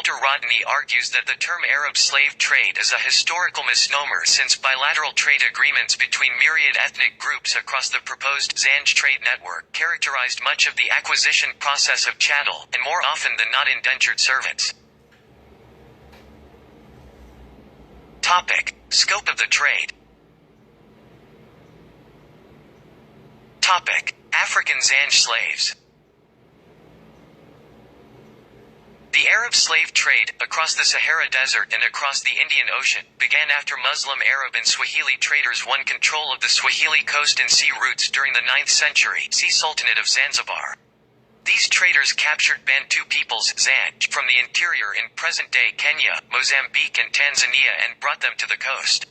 Walter Rodney argues that the term Arab slave trade is a historical misnomer since bilateral trade agreements between myriad ethnic groups across the proposed Zanj trade network characterized much of the acquisition process of chattel, and more often than not indentured servants. Topic: Scope of the trade. Topic: African Zanj slaves. The Arab slave trade, across the Sahara Desert and across the Indian Ocean, began after Muslim Arab and Swahili traders won control of the Swahili coast and sea routes during the 9th century. See Sultanate of Zanzibar. These traders captured Bantu peoples, Zanj, from the interior in present-day Kenya, Mozambique and Tanzania and brought them to the coast.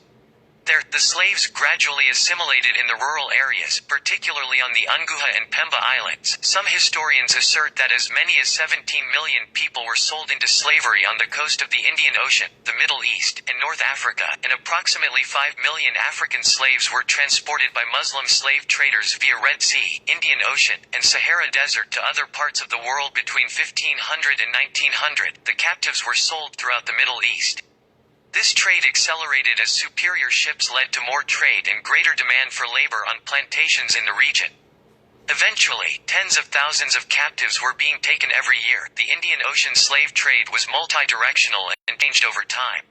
There, the slaves gradually assimilated in the rural areas, particularly on the Unguja and Pemba Islands. Some historians assert that as many as 17 million people were sold into slavery on the coast of the Indian Ocean, the Middle East, and North Africa, and approximately 5 million African slaves were transported by Muslim slave traders via Red Sea, Indian Ocean, and Sahara Desert to other parts of the world between 1500 and 1900. The captives were sold throughout the Middle East. This trade accelerated as superior ships led to more trade and greater demand for labor on plantations in the region. Eventually, tens of thousands of captives were being taken every year. The Indian Ocean slave trade was multi-directional and changed over time.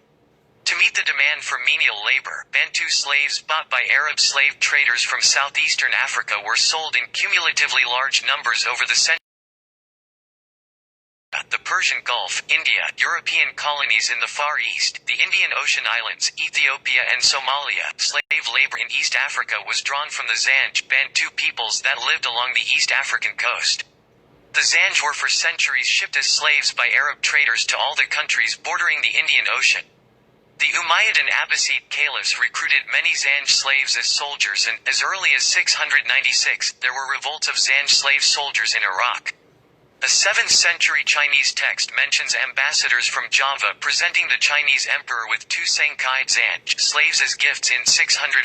To meet the demand for menial labor, Bantu slaves bought by Arab slave traders from southeastern Africa were sold in cumulatively large numbers over the centuries. The Persian Gulf, India, European colonies in the Far East, the Indian Ocean Islands, Ethiopia and Somalia. Slave labor in East Africa was drawn from the Zanj, Bantu peoples that lived along the East African coast. The Zanj were for centuries shipped as slaves by Arab traders to all the countries bordering the Indian Ocean. The Umayyad and Abbasid caliphs recruited many Zanj slaves as soldiers, and, as early as 696, there were revolts of Zanj slave soldiers in Iraq. A 7th century Chinese text mentions ambassadors from Java presenting the Chinese emperor with 2 Senkai Zanj slaves as gifts in 614.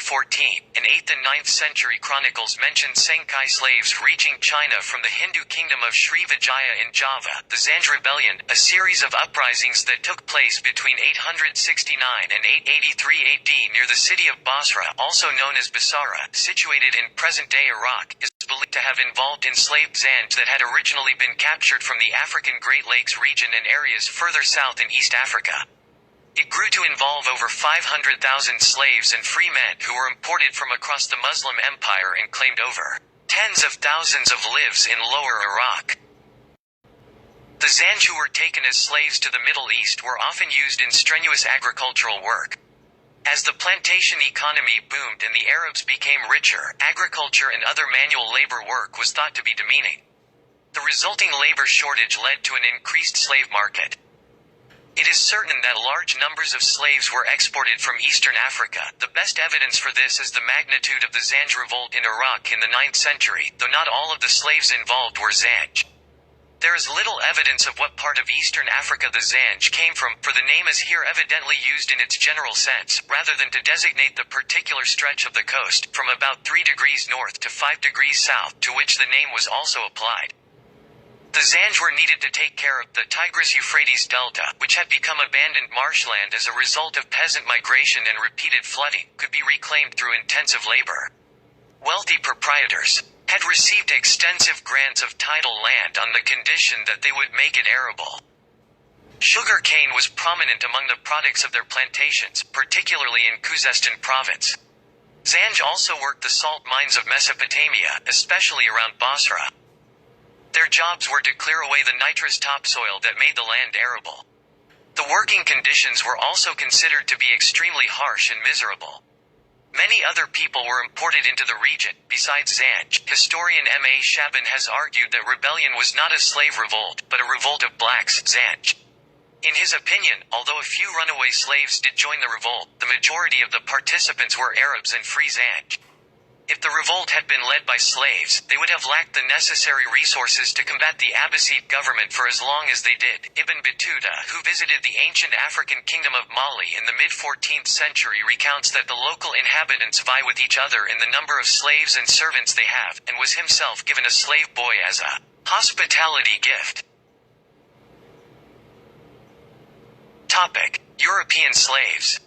An 8th and 9th century chronicles mention Senkai slaves reaching China from the Hindu kingdom of Sri Vijaya in Java. The Zanj Rebellion, a series of uprisings that took place between 869 and 883 AD near the city of Basra, also known as Basara, situated in present-day Iraq, is believed to have involved enslaved Zanj that had originally been captured from the African Great Lakes region and areas further south in East Africa. It grew to involve over 500,000 slaves and free men who were imported from across the Muslim Empire and claimed over tens of thousands of lives in lower Iraq. The Zanj who were taken as slaves to the Middle East were often used in strenuous agricultural work. As the plantation economy boomed and the Arabs became richer, agriculture and other manual labor work was thought to be demeaning. The resulting labor shortage led to an increased slave market. It is certain that large numbers of slaves were exported from Eastern Africa. The best evidence for this is the magnitude of the Zanj revolt in Iraq in the 9th century, though not all of the slaves involved were Zanj. There is little evidence of what part of Eastern Africa the Zanj came from, for the name is here evidently used in its general sense, rather than to designate the particular stretch of the coast, from about 3 degrees north to 5 degrees south, to which the name was also applied. The Zanj were needed to take care of the Tigris-Euphrates Delta, which had become abandoned marshland as a result of peasant migration and repeated flooding, could be reclaimed through intensive labor. Wealthy proprietors had received extensive grants of tidal land on the condition that they would make it arable. Sugar cane was prominent among the products of their plantations, particularly in Khuzestan province. Zanj also worked the salt mines of Mesopotamia, especially around Basra. Their jobs were to clear away the nitrous topsoil that made the land arable. The working conditions were also considered to be extremely harsh and miserable. Many other people were imported into the region, besides Zanj. Historian M.A. Shaban has argued that rebellion was not a slave revolt, but a revolt of blacks, Zanj. In his opinion, although a few runaway slaves did join the revolt, the majority of the participants were Arabs and free Zanj. If the revolt had been led by slaves, they would have lacked the necessary resources to combat the Abbasid government for as long as they did. Ibn Battuta, who visited the ancient African kingdom of Mali in the mid-14th century, recounts that the local inhabitants vie with each other in the number of slaves and servants they have, and was himself given a slave boy as a hospitality gift. European slaves.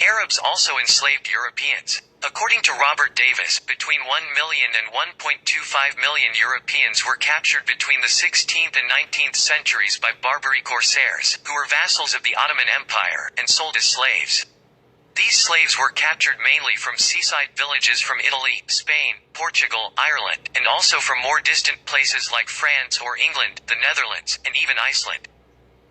Arabs also enslaved Europeans. According to Robert Davis, between 1 million and 1.25 million Europeans were captured between the 16th and 19th centuries by Barbary corsairs, who were vassals of the Ottoman Empire, and sold as slaves. These slaves were captured mainly from seaside villages from Italy, Spain, Portugal, Ireland, and also from more distant places like France or England, the Netherlands, and even Iceland.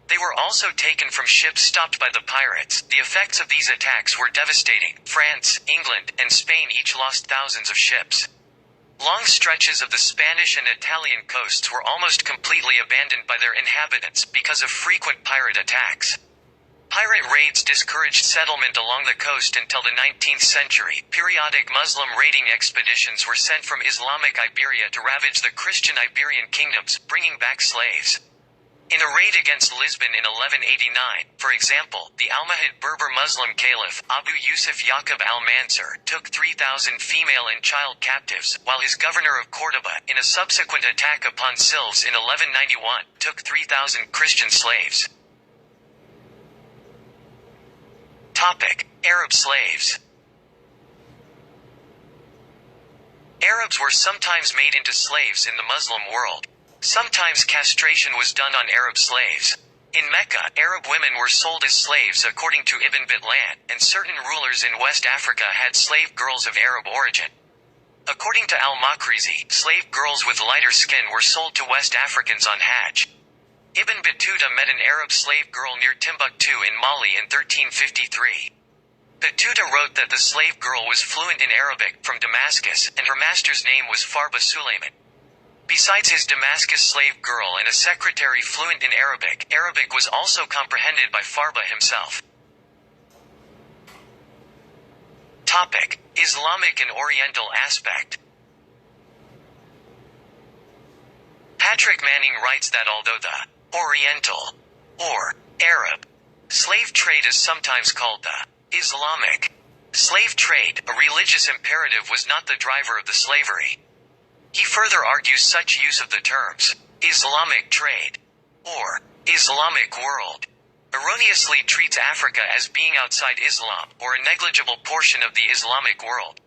They were also taken from ships stopped by the pirates. The effects of these attacks were devastating. France, England, and Spain each lost thousands of ships. Long stretches of the Spanish and Italian coasts were almost completely abandoned by their inhabitants because of frequent pirate attacks. Pirate raids discouraged settlement along the coast until the 19th century. Periodic Muslim raiding expeditions were sent from Islamic Iberia to ravage the Christian Iberian kingdoms, bringing back slaves. In a raid against Lisbon in 1189, for example, the Almohad Berber Muslim caliph, Abu Yusuf Yaqub al-Mansur, took 3,000 female and child captives, while his governor of Córdoba, in a subsequent attack upon Silves in 1191, took 3,000 Christian slaves. Arab slaves. Arabs were sometimes made into slaves in the Muslim world. Sometimes castration was done on Arab slaves. In Mecca, Arab women were sold as slaves according to Ibn Batlan, and certain rulers in West Africa had slave girls of Arab origin. According to al-Makrizi, slave girls with lighter skin were sold to West Africans on Hajj. Ibn Battuta met an Arab slave girl near Timbuktu in Mali in 1353. Battuta wrote that the slave girl was fluent in Arabic from Damascus, and her master's name was Farba Sulayman. Besides his Damascus slave girl and a secretary fluent in Arabic, Arabic was also comprehended by Farba himself. Islamic and Oriental aspect. Patrick Manning writes that although the Oriental, or Arab, slave trade is sometimes called the Islamic slave trade, a religious imperative was not the driver of the slavery. He further argues such use of the terms Islamic trade or Islamic world erroneously treats Africa as being outside Islam or a negligible portion of the Islamic world.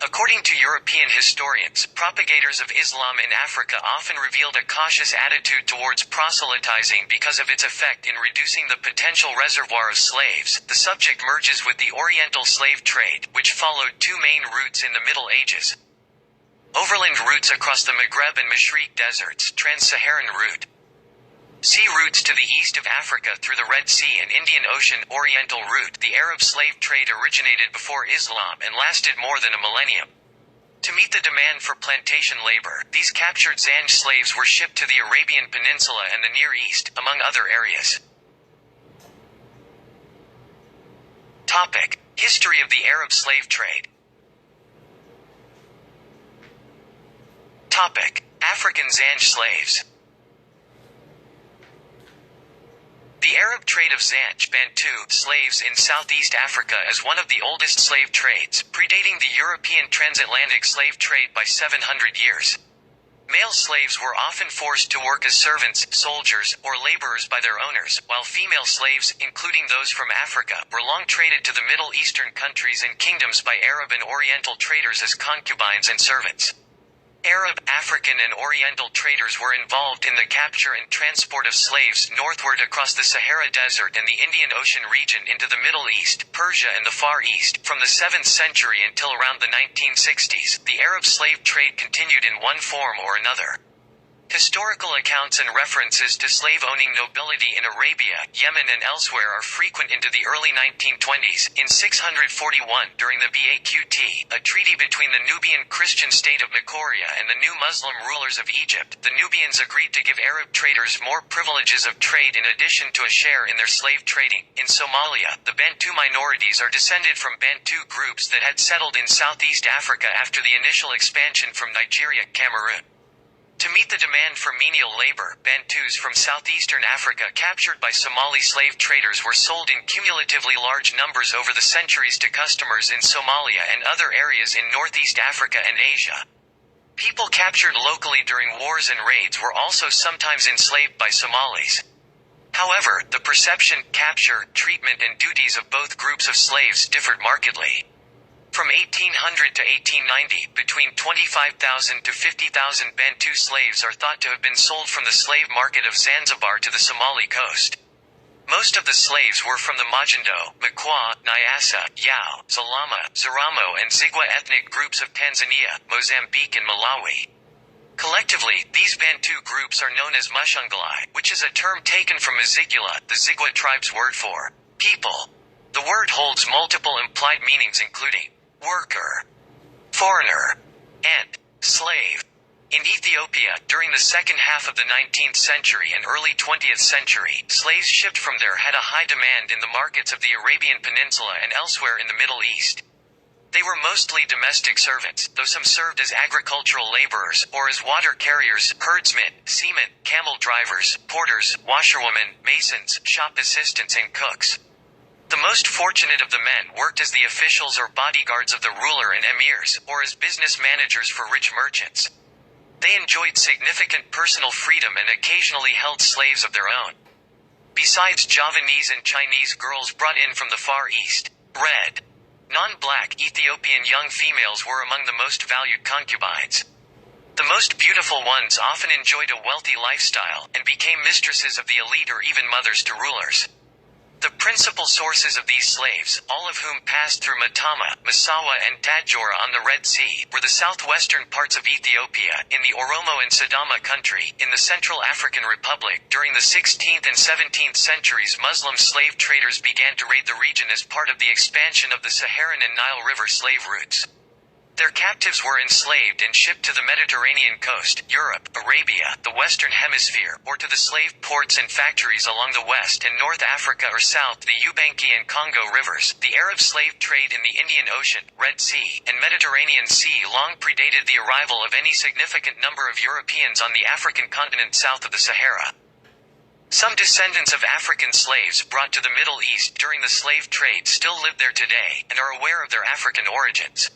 According to European historians, propagators of Islam in Africa often revealed a cautious attitude towards proselytizing because of its effect in reducing the potential reservoir of slaves. The subject merges with the Oriental slave trade, which followed two main routes in the Middle Ages. Overland routes across the Maghreb and Mashriq deserts, Trans-Saharan route. Sea routes to the east of Africa through the Red Sea and Indian Ocean, Oriental route. The Arab slave trade originated before Islam and lasted more than a millennium. To meet the demand for plantation labor, these captured Zanj slaves were shipped to the Arabian Peninsula and the Near East, among other areas. History of the Arab slave trade. African Zanj slaves. The Arab trade of Zanj Bantu slaves in Southeast Africa is one of the oldest slave trades, predating the European transatlantic slave trade by 700 years. Male slaves were often forced to work as servants, soldiers, or laborers by their owners, while female slaves, including those from Africa, were long traded to the Middle Eastern countries and kingdoms by Arab and Oriental traders as concubines and servants. Arab, African and Oriental traders were involved in the capture and transport of slaves northward across the Sahara Desert and the Indian Ocean region into the Middle East, Persia and the Far East. From the 7th century until around the 1960s, the Arab slave trade continued in one form or another. Historical accounts and references to slave-owning nobility in Arabia, Yemen and elsewhere are frequent into the early 1920s. In 641, during the Baqt, a treaty between the Nubian Christian state of Nicoria and the new Muslim rulers of Egypt, the Nubians agreed to give Arab traders more privileges of trade in addition to a share in their slave trading. In Somalia, the Bantu minorities are descended from Bantu groups that had settled in Southeast Africa after the initial expansion from Nigeria, Cameroon. To meet the demand for menial labor, Bantus from southeastern Africa captured by Somali slave traders were sold in cumulatively large numbers over the centuries to customers in Somalia and other areas in Northeast Africa and Asia. People captured locally during wars and raids were also sometimes enslaved by Somalis. However, the perception, capture, treatment and duties of both groups of slaves differed markedly. From 1800 to 1890, between 25,000 to 50,000 Bantu slaves are thought to have been sold from the slave market of Zanzibar to the Somali coast. Most of the slaves were from the Majando, Makwa, Nyasa, Yao, Zalama, Zaramo and Zigwa ethnic groups of Tanzania, Mozambique and Malawi. Collectively, these Bantu groups are known as Mushungalai, which is a term taken from Mazigula, the Zigwa tribe's word for people. The word holds multiple implied meanings including worker, foreigner, and slave. In Ethiopia, during the second half of the 19th century and early 20th century, slaves shipped from there had a high demand in the markets of the Arabian Peninsula and elsewhere in the Middle East. They were mostly domestic servants, though some served as agricultural laborers, or as water carriers, herdsmen, seamen, camel drivers, porters, washerwomen, masons, shop assistants and cooks. The most fortunate of the men worked as the officials or bodyguards of the ruler and emirs, or as business managers for rich merchants. They enjoyed significant personal freedom and occasionally held slaves of their own. Besides Javanese and Chinese girls brought in from the Far East, red, non-black Ethiopian young females were among the most valued concubines. The most beautiful ones often enjoyed a wealthy lifestyle and became mistresses of the elite or even mothers to rulers. The principal sources of these slaves, all of whom passed through Matama, Massawa and Tadjoura on the Red Sea, were the southwestern parts of Ethiopia, in the Oromo and Sidama country, in the Central African Republic. During the 16th and 17th centuries, Muslim slave traders began to raid the region as part of the expansion of the Saharan and Nile River slave routes. Their captives were enslaved and shipped to the Mediterranean coast, Europe, Arabia, the Western Hemisphere, or to the slave ports and factories along the West and North Africa or south the Ubangi and Congo rivers. The Arab slave trade in the Indian Ocean, Red Sea, and Mediterranean Sea long predated the arrival of any significant number of Europeans on the African continent south of the Sahara. Some descendants of African slaves brought to the Middle East during the slave trade still live there today, and are aware of their African origins.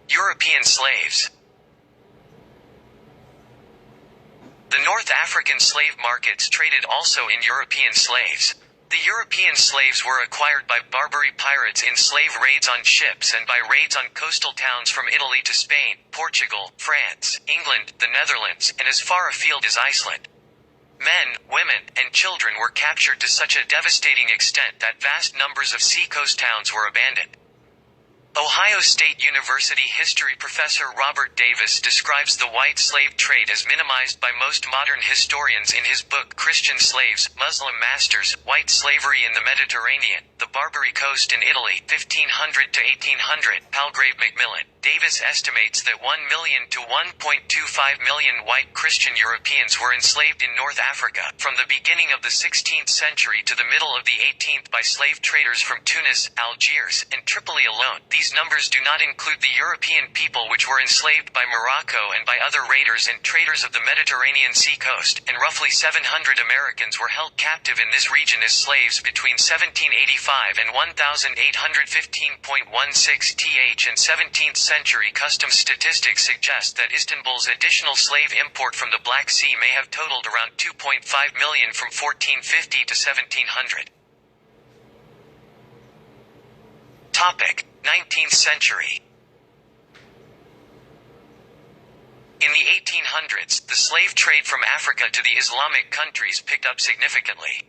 European slaves. The North African slave markets traded also in European slaves. The European slaves were acquired by Barbary pirates in slave raids on ships and by raids on coastal towns from Italy to Spain, Portugal, France, England, the Netherlands, and as far afield as Iceland. Men, women, and children were captured to such a devastating extent that vast numbers of seacoast towns were abandoned. Ohio State University history professor Robert Davis describes the white slave trade as minimized by most modern historians in his book Christian Slaves, Muslim Masters, White Slavery in the Mediterranean, the Barbary Coast in Italy, 1500 to 1800, Palgrave Macmillan. Davis estimates that 1 million to 1.25 million white Christian Europeans were enslaved in North Africa, from the beginning of the 16th century to the middle of the 18th by slave traders from Tunis, Algiers, and Tripoli alone. These numbers do not include the European people which were enslaved by Morocco and by other raiders and traders of the Mediterranean Sea coast, and roughly 700 Americans were held captive in this region as slaves between 1785 and 1815.16 th and 17th century customs statistics suggest that Istanbul's additional slave import from the Black Sea may have totaled around 2.5 million from 1450 to 1700. 19th century. In the 1800s, the slave trade from Africa to the Islamic countries picked up significantly.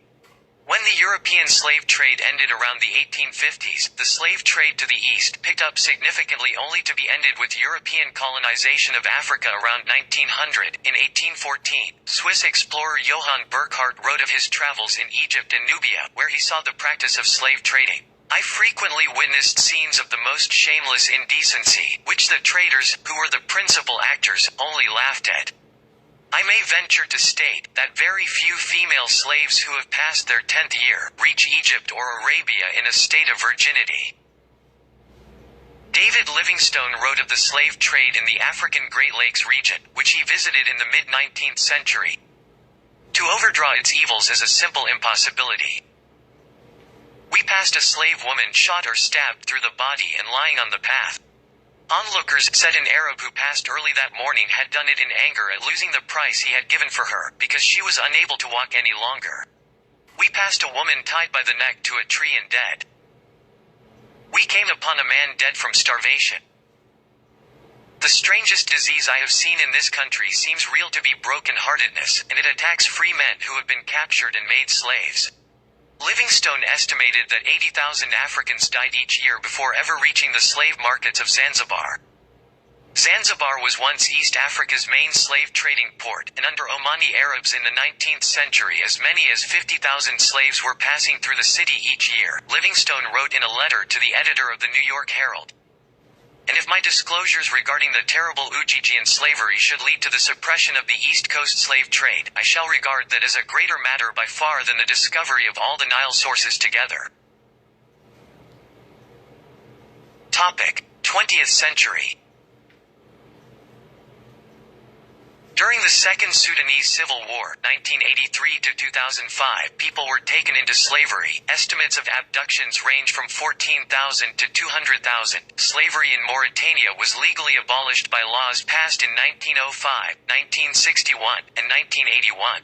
When the European slave trade ended around the 1850s, the slave trade to the east picked up significantly only to be ended with European colonization of Africa around 1900. In 1814, Swiss explorer Johann Burckhardt wrote of his travels in Egypt and Nubia, where he saw the practice of slave trading. I frequently witnessed scenes of the most shameless indecency, which the traders, who were the principal actors, only laughed at. I may venture to state that very few female slaves who have passed their 10th year reach Egypt or Arabia in a state of virginity. David Livingstone wrote of the slave trade in the African Great Lakes region, which he visited in the mid-19th century. To overdraw its evils is a simple impossibility. We passed a slave woman shot or stabbed through the body and lying on the path. Onlookers said an Arab who passed early that morning had done it in anger at losing the price he had given for her, because she was unable to walk any longer. We passed a woman tied by the neck to a tree and dead. We came upon a man dead from starvation. The strangest disease I have seen in this country seems real to be broken-heartedness, and it attacks free men who have been captured and made slaves. Livingstone estimated that 80,000 Africans died each year before ever reaching the slave markets of Zanzibar. Zanzibar was once East Africa's main slave trading port, and under Omani Arabs in the 19th century as many as 50,000 slaves were passing through the city each year, Livingstone wrote in a letter to the editor of the New York Herald. And if my disclosures regarding the terrible Ujijian slavery should lead to the suppression of the East Coast slave trade, I shall regard that as a greater matter by far than the discovery of all the Nile sources together. 20th century. During the Second Sudanese Civil War, 1983 to 2005, people were taken into slavery. Estimates of abductions range from 14,000 to 200,000. Slavery in Mauritania was legally abolished by laws passed in 1905, 1961, and 1981.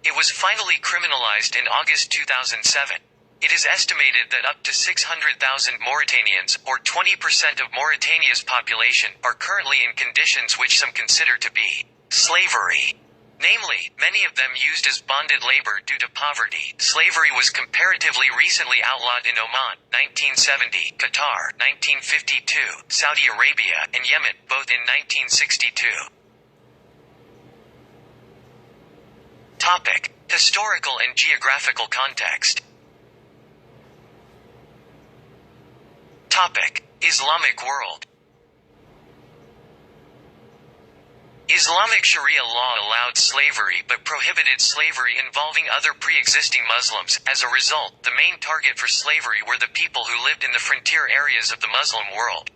It was finally criminalized in August 2007. It is estimated that up to 600,000 Mauritanians, or 20% of Mauritania's population, are currently in conditions which some consider to be slavery. Namely, many of them used as bonded labor due to poverty. Slavery was comparatively recently outlawed in Oman, 1970, Qatar, 1952, Saudi Arabia, and Yemen, both in 1962. Historical and geographical context. Islamic world. Islamic Sharia law allowed slavery but prohibited slavery involving other pre-existing Muslims. As a result, the main target for slavery were the people who lived in the frontier areas of the Muslim world.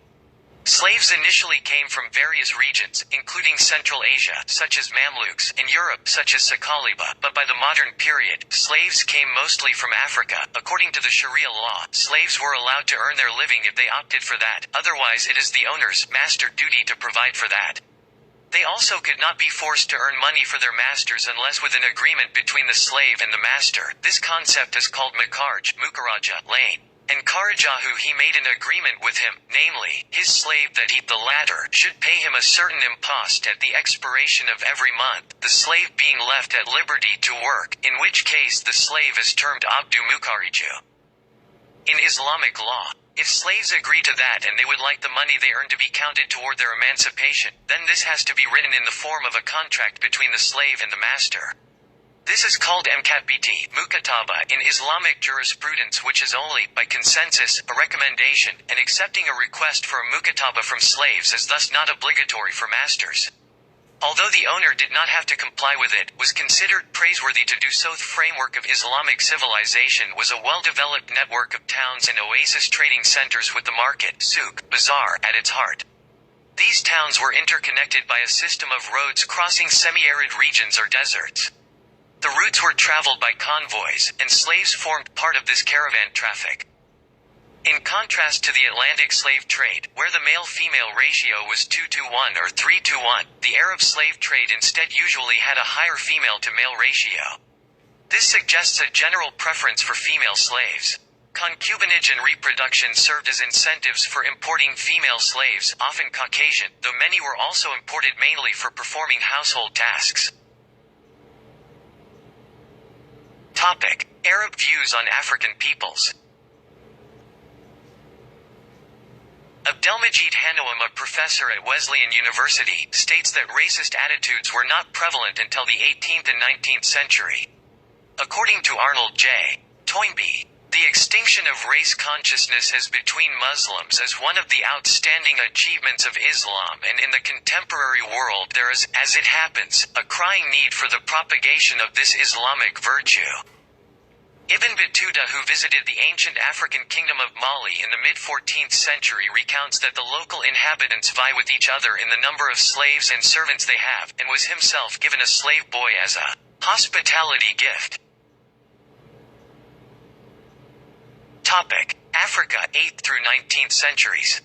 Slaves initially came from various regions, including Central Asia, such as Mamluks, and Europe, such as Sakaliba, but by the modern period, slaves came mostly from Africa. According to the Sharia law, slaves were allowed to earn their living if they opted for that, otherwise it is the owner's, master duty to provide for that. They also could not be forced to earn money for their masters unless with an agreement between the slave and the master. This concept is called Makarj, Mukaraja, lane. And Karajahu he made an agreement with him, namely, his slave that he, the latter, should pay him a certain impost at the expiration of every month, the slave being left at liberty to work, in which case the slave is termed Abdu Mukariju. In Islamic law, if slaves agree to that and they would like the money they earn to be counted toward their emancipation, then this has to be written in the form of a contract between the slave and the master. This is called mkatbt, mukataba, in Islamic jurisprudence, which is only, by consensus, a recommendation, and accepting a request for a mukataba from slaves is thus not obligatory for masters. Although the owner did not have to comply with it, was considered praiseworthy to do so. The framework of Islamic civilization was a well-developed network of towns and oasis trading centers with the market, souk, bazaar, at its heart. These towns were interconnected by a system of roads crossing semi-arid regions or deserts. The routes were traveled by convoys, and slaves formed part of this caravan traffic. In contrast to the Atlantic slave trade, where the male-female ratio was 2-to-1 or 3-to-1, the Arab slave trade instead usually had a higher female-to-male ratio. This suggests a general preference for female slaves. Concubinage and reproduction served as incentives for importing female slaves, often Caucasian, though many were also imported mainly for performing household tasks. Arab views on African peoples. Abdelmajid Hanoum, a professor at Wesleyan University, states that racist attitudes were not prevalent until the 18th and 19th century. According to Arnold J. Toynbee, the extinction of race consciousness as between Muslims is one of the outstanding achievements of Islam, and in the contemporary world there is, as it happens, a crying need for the propagation of this Islamic virtue. Ibn Battuta, who visited the ancient African kingdom of Mali in the mid-14th century, recounts that the local inhabitants vie with each other in the number of slaves and servants they have, and was himself given a slave boy as a hospitality gift. Africa, 8th through 19th centuries.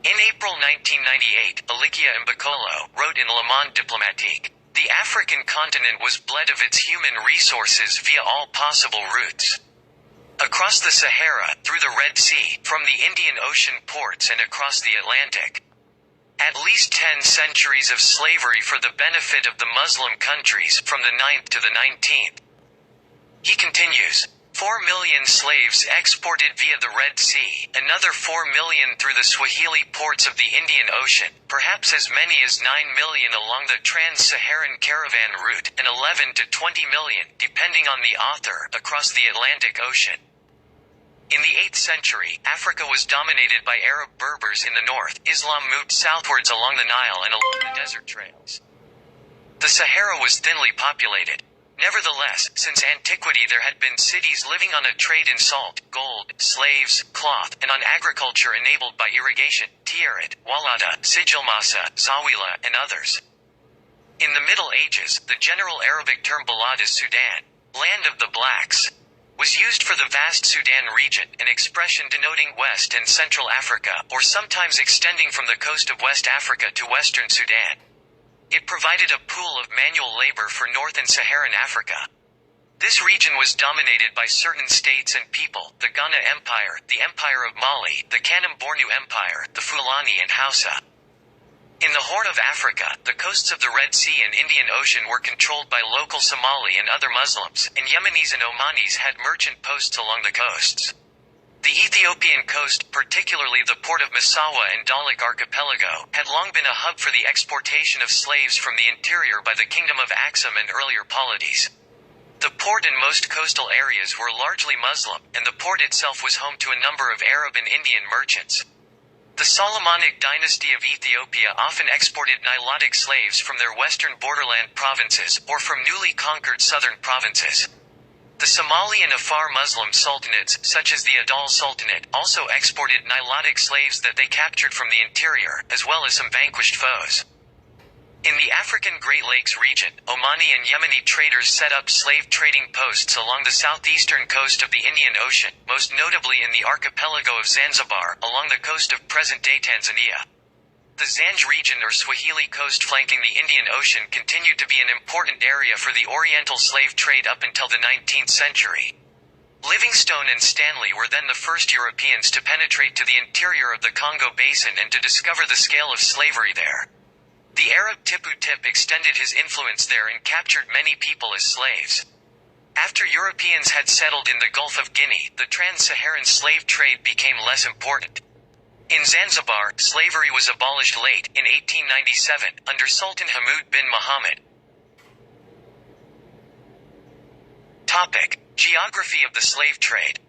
In April 1998, Alicia Mbakolo wrote in Le Monde Diplomatique, "The African continent was bled of its human resources via all possible routes. Across the Sahara, through the Red Sea, from the Indian Ocean ports and across the Atlantic. At least 10 centuries of slavery for the benefit of the Muslim countries, from the 9th to the 19th. He continues, 4 million slaves exported via the Red Sea, another 4 million through the Swahili ports of the Indian Ocean, perhaps as many as 9 million along the Trans-Saharan caravan route, and 11 to 20 million, depending on the author, across the Atlantic Ocean. In the 8th century, Africa was dominated by Arab Berbers in the north. Islam moved southwards along the Nile and along the desert trails. The Sahara was thinly populated. Nevertheless, since antiquity there had been cities living on a trade in salt, gold, slaves, cloth, and on agriculture enabled by irrigation, Tiaret, Walata, Sijilmasa, Zawila, and others. In the Middle Ages, the general Arabic term Balad is Sudan, land of the blacks, was used for the vast Sudan region, an expression denoting West and Central Africa, or sometimes extending from the coast of West Africa to Western Sudan. It provided a pool of manual labor for North and Saharan Africa. This region was dominated by certain states and people, the Ghana Empire, the Empire of Mali, the Kanem-Bornu Empire, the Fulani and Hausa. In the Horn of Africa, the coasts of the Red Sea and Indian Ocean were controlled by local Somali and other Muslims, and Yemenis and Omanis had merchant posts along the coasts. The Ethiopian coast, particularly the port of Massawa and Dahlak Archipelago, had long been a hub for the exportation of slaves from the interior by the Kingdom of Aksum and earlier polities. The port and most coastal areas were largely Muslim, and the port itself was home to a number of Arab and Indian merchants. The Solomonic dynasty of Ethiopia often exported Nilotic slaves from their western borderland provinces, or from newly conquered southern provinces. The Somali and Afar Muslim sultanates, such as the Adal Sultanate, also exported Nilotic slaves that they captured from the interior, as well as some vanquished foes. In the African Great Lakes region, Omani and Yemeni traders set up slave trading posts along the southeastern coast of the Indian Ocean, most notably in the archipelago of Zanzibar, along the coast of present-day Tanzania. The Zanj region or Swahili coast flanking the Indian Ocean continued to be an important area for the Oriental slave trade up until the 19th century. Livingstone and Stanley were then the first Europeans to penetrate to the interior of the Congo Basin and to discover the scale of slavery there. The Arab Tipu Tip extended his influence there and captured many people as slaves. After Europeans had settled in the Gulf of Guinea, the trans-Saharan slave trade became less important. In Zanzibar, slavery was abolished late, in 1897, under Sultan Hamoud bin Mohammed. Topic: Geography of the slave trade.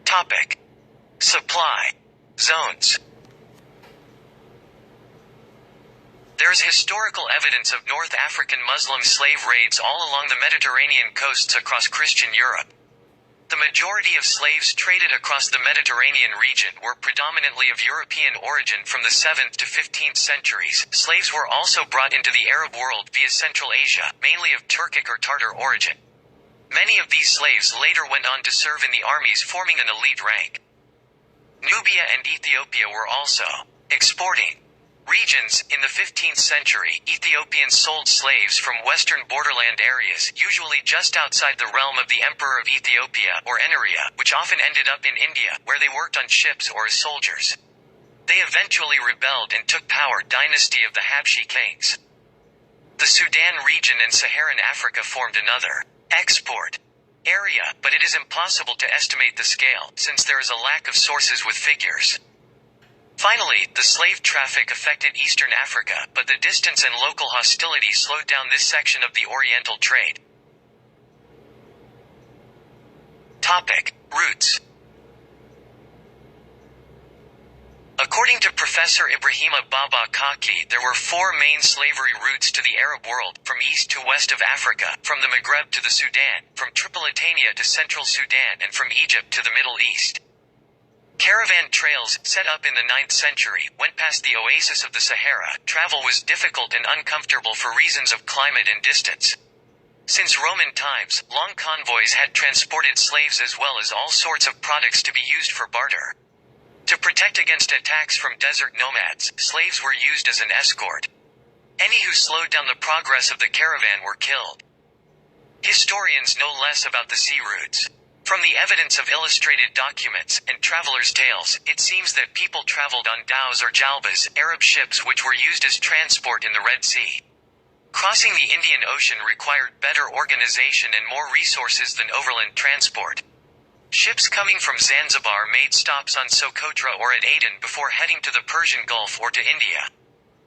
Topic: Supply zones. There is historical evidence of North African Muslim slave raids all along the Mediterranean coasts across Christian Europe. The majority of slaves traded across the Mediterranean region were predominantly of European origin from the 7th to 15th centuries. Slaves were also brought into the Arab world via Central Asia, mainly of Turkic or Tartar origin. Many of these slaves later went on to serve in the armies, forming an elite rank. Nubia and Ethiopia were also exporting regions. In the 15th century, Ethiopians sold slaves from western borderland areas, usually just outside the realm of the Emperor of Ethiopia, or Eneria, which often ended up in India, where they worked on ships or as soldiers. They eventually rebelled and took power. Dynasty of the Habshi kings. The Sudan region and Saharan Africa formed another export area, but it is impossible to estimate the scale, since there is a lack of sources with figures. Finally, the slave traffic affected Eastern Africa, but the distance and local hostility slowed down this section of the Oriental trade. Topic: Routes. According to Professor Ibrahima Baba Kaki, there were 4 main slavery routes to the Arab world, from east to west of Africa, from the Maghreb to the Sudan, from Tripolitania to central Sudan, and from Egypt to the Middle East. Caravan trails, set up in the 9th century, went past the oasis of the Sahara. Travel was difficult and uncomfortable for reasons of climate and distance. Since Roman times, long convoys had transported slaves as well as all sorts of products to be used for barter. To protect against attacks from desert nomads, slaves were used as an escort. Any who slowed down the progress of the caravan were killed. Historians know less about the sea routes. From the evidence of illustrated documents and travelers' tales, it seems that people traveled on dhows or jalbas, Arab ships which were used as transport in the Red Sea. Crossing the Indian Ocean required better organization and more resources than overland transport. Ships coming from Zanzibar made stops on Socotra or at Aden before heading to the Persian Gulf or to India.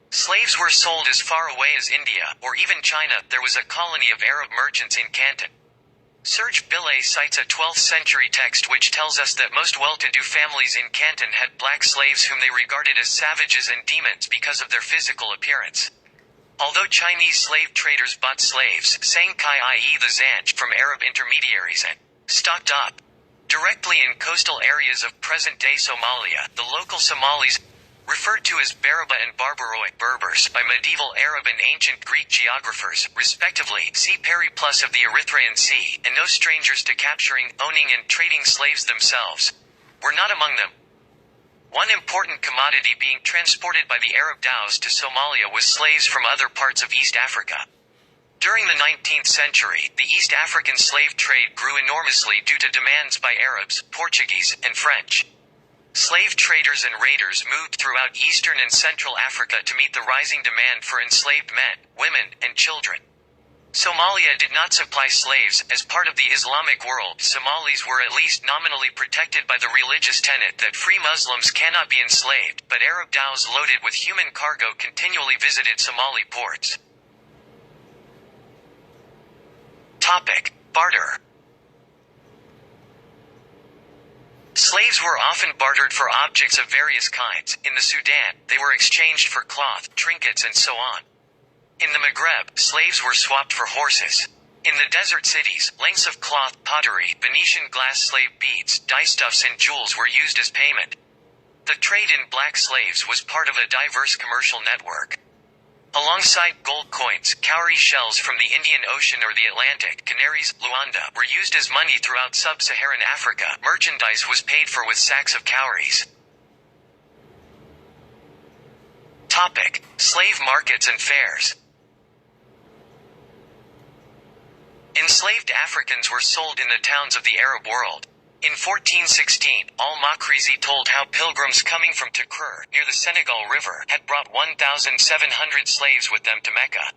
Slaves were sold as far away as India, or even China. There was a colony of Arab merchants in Canton. Serge Billet cites a 12th century text which tells us that most well-to-do families in Canton had black slaves whom they regarded as savages and demons because of their physical appearance. Although Chinese slave traders bought slaves, Sangkai i.e. the Zanj, from Arab intermediaries and stocked up directly in coastal areas of present-day Somalia, the local Somalis, referred to as Bereba and Barbaroi Berbers by medieval Arab and ancient Greek geographers, respectively, see Periplus of the Erythraean Sea, and no strangers to capturing, owning and trading slaves themselves, were not among them. One important commodity being transported by the Arab dhows to Somalia was slaves from other parts of East Africa. During the 19th century, the East African slave trade grew enormously due to demands by Arabs, Portuguese, and French. Slave traders and raiders moved throughout Eastern and Central Africa to meet the rising demand for enslaved men, women, and children. Somalia did not supply slaves. As part of the Islamic world, Somalis were at least nominally protected by the religious tenet that free Muslims cannot be enslaved, but Arab dhows loaded with human cargo continually visited Somali ports. Barter. Slaves were often bartered for objects of various kinds. In the Sudan, they were exchanged for cloth, trinkets and so on. In the Maghreb, slaves were swapped for horses. In the desert cities, lengths of cloth, pottery, Venetian glass slave beads, dyestuffs and jewels were used as payment. The trade in black slaves was part of a diverse commercial network. Alongside gold coins, cowrie shells from the Indian Ocean or the Atlantic, canaries, Luanda, were used as money throughout sub-Saharan Africa. Merchandise was paid for with sacks of cowries. Slave markets and fairs. Enslaved Africans were sold in the towns of the Arab world. In 1416, al-Makrizi told how pilgrims coming from Takrur, near the Senegal River, had brought 1,700 slaves with them to Mecca.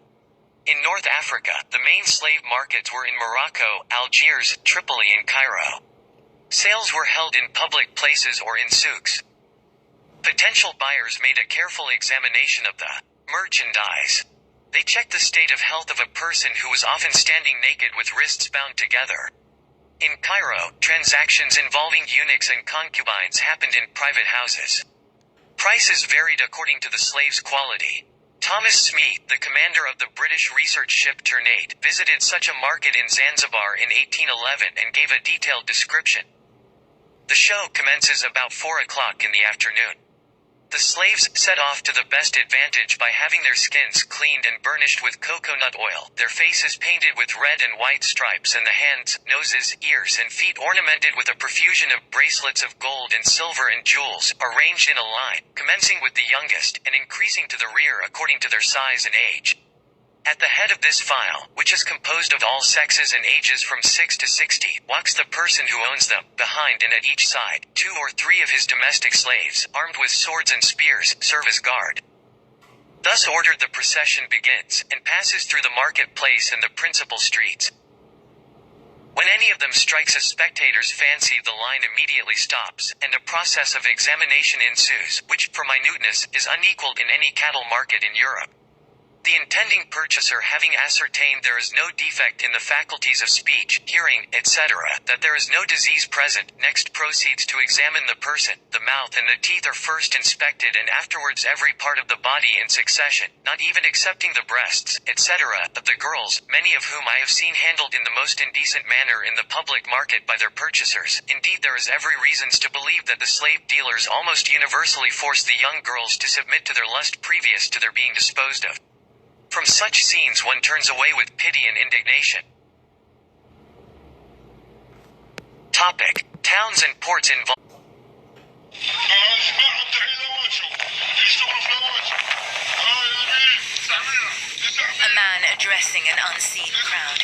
In North Africa, the main slave markets were in Morocco, Algiers, Tripoli and Cairo. Sales were held in public places or in souks. Potential buyers made a careful examination of the merchandise. They checked the state of health of a person who was often standing naked with wrists bound together. In Cairo, transactions involving eunuchs and concubines happened in private houses. Prices varied according to the slave's quality. Thomas Smith, the commander of the British research ship TraDe, visited such a market in Zanzibar in 1811 and gave a detailed description. The show commences about 4 o'clock in the afternoon. The slaves set off to the best advantage by having their skins cleaned and burnished with coconut oil, their faces painted with red and white stripes and the hands, noses, ears and feet ornamented with a profusion of bracelets of gold and silver and jewels, arranged in a line, commencing with the youngest, and increasing to the rear according to their size and age. At the head of this file, which is composed of all sexes and ages from 6 to 60, walks the person who owns them. Behind and at each side, 2 or 3 of his domestic slaves, armed with swords and spears, serve as guard. Thus ordered the procession begins, and passes through the marketplace and the principal streets. When any of them strikes a spectator's fancy, the line immediately stops, and a process of examination ensues, which, for minuteness, is unequaled in any cattle market in Europe. The intending purchaser, having ascertained there is no defect in the faculties of speech, hearing, etc., that there is no disease present, next proceeds to examine the person. The mouth and the teeth are first inspected and afterwards every part of the body in succession, not even excepting the breasts, etc., of the girls, many of whom I have seen handled in the most indecent manner in the public market by their purchasers. Indeed, there is every reason to believe that the slave dealers almost universally force the young girls to submit to their lust previous to their being disposed of. From such scenes one turns away with pity and indignation. Topic: Towns and ports involved. A man addressing an unseen crowd.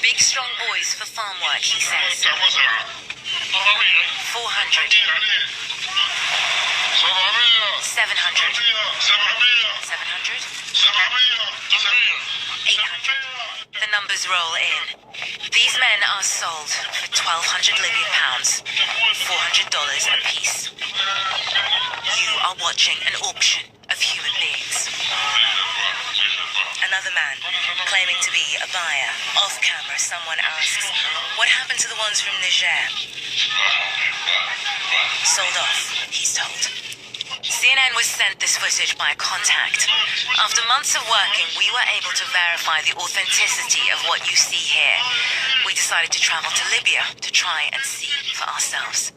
Big strong boys for farm work, he says. 400. 700. 700. 800. The numbers roll in. These men are sold for 1,200 Libyan pounds, $400 a piece. You are watching an auction of human beings. Another man, claiming to be a buyer. Off camera, someone asks, what happened to the ones from Niger? Sold off, he's told. CNN was sent this footage by a contact. After months of working, we were able to verify the authenticity of what you see here. We decided to travel to Libya to try and see for ourselves.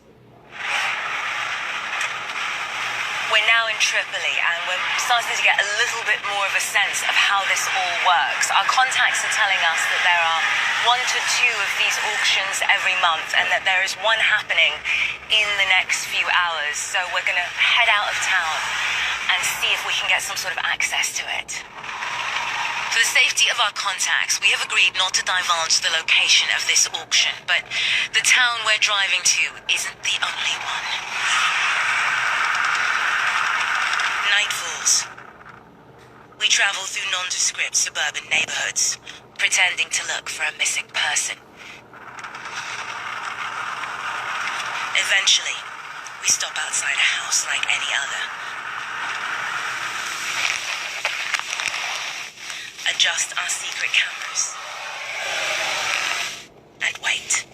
We're now in Tripoli and we're starting to get a little bit more of a sense of how this all works. Our contacts are telling us that there are 1 to 2 of these auctions every month and that there is one happening in the next few hours. So we're going to head out of town and see if we can get some sort of access to it. For the safety of our contacts, we have agreed not to divulge the location of this auction, but the town we're driving to isn't the only one. Night falls. We travel through nondescript suburban neighborhoods, pretending to look for a missing person. Eventually, we stop outside a house like any other. Adjust our secret cameras. And wait.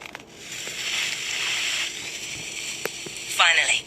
Finally,